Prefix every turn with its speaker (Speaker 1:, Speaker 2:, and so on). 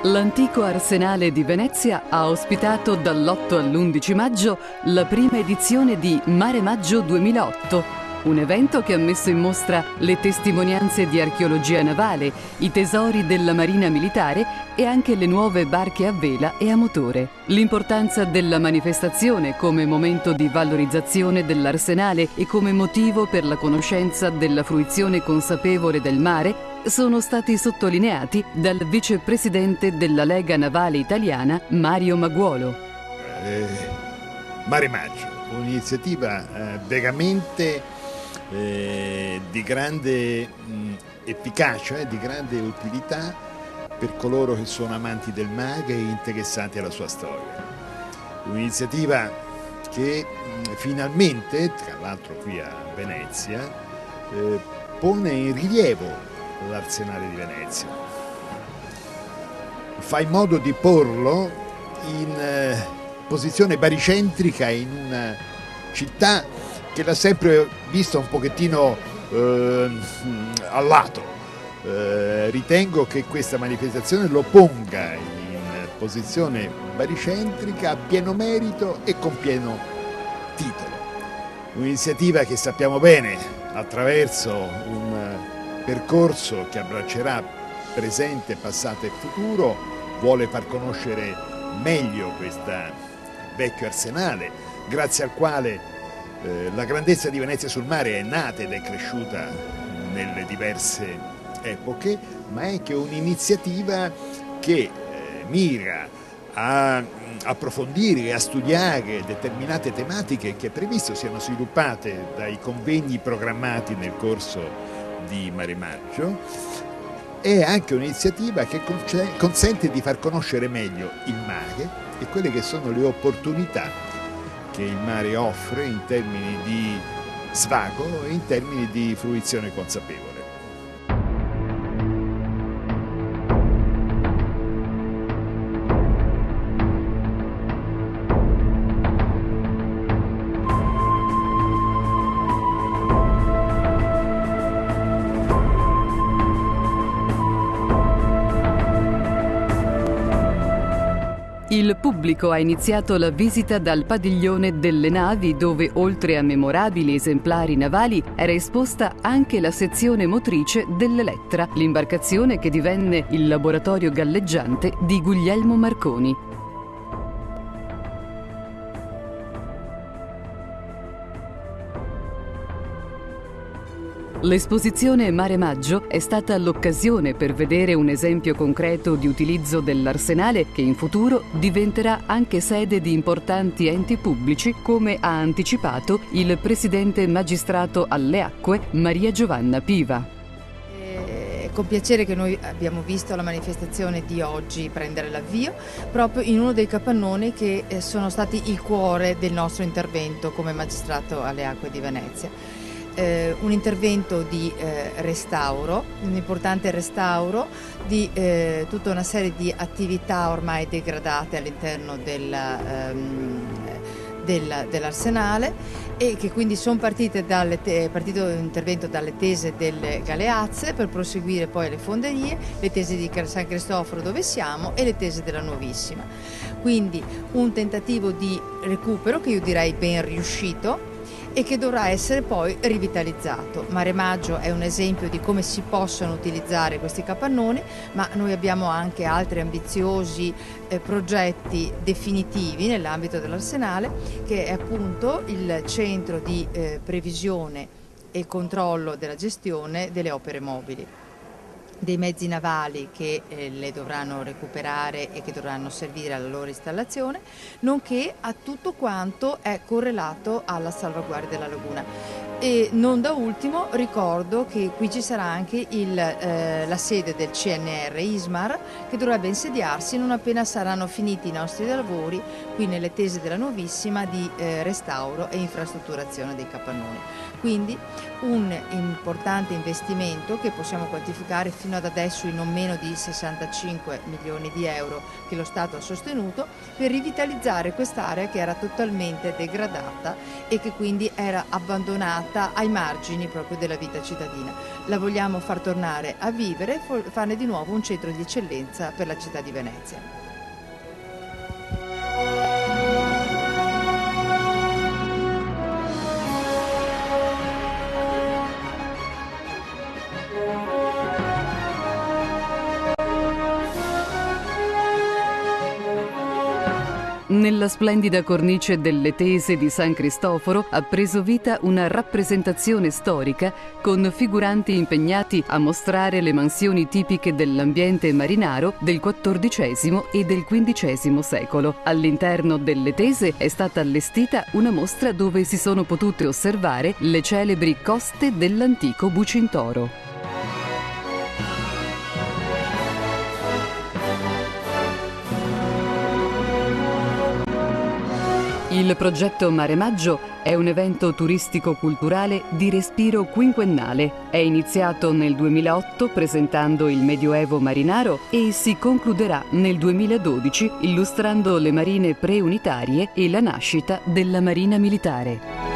Speaker 1: L'antico arsenale di Venezia ha ospitato dall'8 all'11 maggio la prima edizione di Mare Maggio 2008, un evento che ha messo in mostra le testimonianze di archeologia navale, i tesori della marina militare e anche le nuove barche a vela e a motore. L'importanza della manifestazione come momento di valorizzazione dell'arsenale e come motivo per la conoscenza della fruizione consapevole del mare sono stati sottolineati dal vicepresidente della Lega Navale Italiana Mario Maguolo.
Speaker 2: Mare Maggio, un'iniziativa veramente di grande efficacia e di grande utilità per coloro che sono amanti del mare e interessati alla sua storia. Un'iniziativa che finalmente, tra l'altro qui a Venezia, pone in rilievo l'arsenale di Venezia. Fa in modo di porlo in posizione baricentrica in una città che l'ha sempre vista un pochettino a lato. Ritengo che questa manifestazione lo ponga in posizione baricentrica a pieno merito e con pieno titolo. Un'iniziativa che sappiamo bene attraverso un percorso che abbraccerà presente, passato e futuro, vuole far conoscere meglio questo vecchio arsenale, grazie al quale la grandezza di Venezia sul mare è nata ed è cresciuta nelle diverse epoche, ma è anche un'iniziativa che mira a approfondire e a studiare determinate tematiche che è previsto siano sviluppate dai convegni programmati nel corso di Mare Maggio. È anche un'iniziativa che consente di far conoscere meglio il mare e quelle che sono le opportunità che il mare offre in termini di svago e in termini di fruizione consapevole.
Speaker 1: Il pubblico ha iniziato la visita dal padiglione delle navi dove, oltre a memorabili esemplari navali, era esposta anche la sezione motrice dell'Elettra, l'imbarcazione che divenne il laboratorio galleggiante di Guglielmo Marconi. L'esposizione Mare Maggio è stata l'occasione per vedere un esempio concreto di utilizzo dell'arsenale che in futuro diventerà anche sede di importanti enti pubblici, come ha anticipato il presidente magistrato alle acque Maria Giovanna Piva.
Speaker 3: È con piacere che noi abbiamo visto la manifestazione di oggi prendere l'avvio proprio in uno dei capannoni che sono stati il cuore del nostro intervento come magistrato alle acque di Venezia. Un intervento di restauro, un importante restauro di tutta una serie di attività ormai degradate all'interno dell'arsenale e che quindi sono partito l'intervento dalle tese delle Galeazze per proseguire poi alle fonderie, le tese di San Cristoforo dove siamo e le tese della Nuovissima. Quindi un tentativo di recupero che io direi ben riuscito e che dovrà essere poi rivitalizzato. Mare Maggio è un esempio di come si possono utilizzare questi capannoni, ma noi abbiamo anche altri ambiziosi progetti definitivi nell'ambito dell'arsenale, che è appunto il centro di previsione e controllo della gestione delle opere mobili, dei mezzi navali che le dovranno recuperare e che dovranno servire alla loro installazione, nonché a tutto quanto è correlato alla salvaguardia della laguna. E non da ultimo ricordo che qui ci sarà anche la sede del CNR Ismar, che dovrebbe insediarsi non appena saranno finiti i nostri lavori qui nelle tese della nuovissima di restauro e infrastrutturazione dei capannoni. Quindi un importante investimento che possiamo quantificare fino ad adesso in non meno di 65 milioni di euro che lo Stato ha sostenuto per rivitalizzare quest'area che era totalmente degradata e che quindi era abbandonata ai margini proprio della vita cittadina. La vogliamo far tornare a vivere e farne di nuovo un centro di eccellenza per la città di Venezia.
Speaker 1: Nella splendida cornice delle Tese di San Cristoforo ha preso vita una rappresentazione storica con figuranti impegnati a mostrare le mansioni tipiche dell'ambiente marinaro del XIV e del XV secolo. All'interno delle Tese è stata allestita una mostra dove si sono potute osservare le celebri coste dell'antico Bucintoro. Il progetto Mare Maggio è un evento turistico-culturale di respiro quinquennale. È iniziato nel 2008 presentando il Medioevo marinaro e si concluderà nel 2012 illustrando le marine preunitarie e la nascita della Marina Militare.